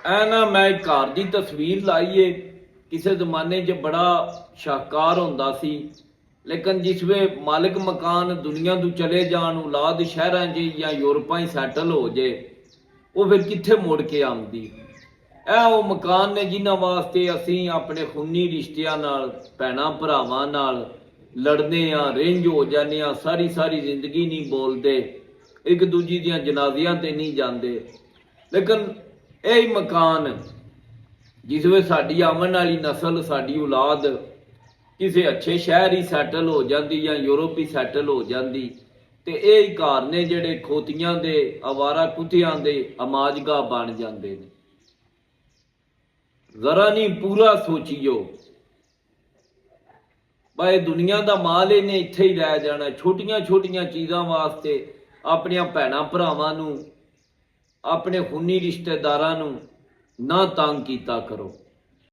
ਐ ਨਾ ਮੈਂ ਇੱਕ ਘਰ ਦੀ ਤਸਵੀਰ ਲਾਈ ਏ। ਕਿਸੇ ਜ਼ਮਾਨੇ 'ਚ ਬੜਾ ਸ਼ਾਹਕਾਰ ਹੁੰਦਾ ਸੀ, ਲੇਕਿਨ ਜਿਸ ਵੇ ਮਾਲਿਕ ਮਕਾਨ ਦੁਨੀਆ ਤੋਂ ਚਲੇ ਜਾਣ, ਔਲਾਦ ਸ਼ਹਿਰਾਂ 'ਚ ਜਾਂ ਯੂਰਪਾਂ 'ਚ ਸੈਟਲ ਹੋ ਜੇ, ਉਹ ਫਿਰ ਕਿੱਥੇ ਮੁੜ ਕੇ ਆਉਂਦੀ। ਇਹ ਉਹ ਮਕਾਨ ਨੇ ਜਿਨ੍ਹਾਂ ਵਾਸਤੇ ਅਸੀਂ ਆਪਣੇ ਖੂਨੀ ਰਿਸ਼ਤਿਆਂ ਨਾਲ, ਭੈਣਾਂ ਭਰਾਵਾਂ ਨਾਲ ਲੜਦੇ ਹਾਂ, ਰਿੰਝ ਹੋ ਜਾਂਦੇ ਹਾਂ, ਸਾਰੀ ਸਾਰੀ ਜ਼ਿੰਦਗੀ ਨਹੀਂ ਬੋਲਦੇ, ਇੱਕ ਦੂਜੀ ਦੀਆਂ ਜਨਾਜ਼ਿਆਂ ਤੇ ਨਹੀਂ ਜਾਂਦੇ। ਲੇਕਿਨ ਇਹ ਹੀ ਮਕਾਨ ਜਿਸ ਵਿੱਚ ਸਾਡੀ ਆਉਣ ਵਾਲੀ ਨਸਲ, ਸਾਡੀ ਔਲਾਦ ਕਿਸੇ ਅੱਛੇ ਸ਼ਹਿਰ ਹੀ ਸੈਟਲ ਹੋ ਜਾਂਦੀ ਜਾਂ ਯੂਰਪ ਹੀ ਸੈਟਲ ਹੋ ਜਾਂਦੀ, ਤੇ ਇਹ ਹੀ ਘਰ ਨੇ ਜਿਹੜੇ ਖੋਤੀਆਂ ਦੇ, ਅਵਾਰਾ ਕੁੱਤਿਆਂ ਦੇ ਅਮਾਜਗਾਹ ਬਣ ਜਾਂਦੇ ਨੇ। ਜ਼ਰਾ ਨਹੀਂ ਪੂਰਾ ਸੋਚੀਓ, ਭਾਈ ਦੁਨੀਆ ਦਾ ਮਾਲ ਇਹਨੇ ਇੱਥੇ ਹੀ ਰਹਿ ਜਾਣਾ। ਛੋਟੀਆਂ ਛੋਟੀਆਂ ਚੀਜ਼ਾਂ ਵਾਸਤੇ ਆਪਣੀਆਂ ਭੈਣਾਂ ਭਰਾਵਾਂ ਨੂੰ, ਆਪਣੇ ਖੂਨੀ ਰਿਸ਼ਤੇਦਾਰਾਂ ਨੂੰ ਨਾ ਤੰਗ ਕੀਤਾ ਕਰੋ।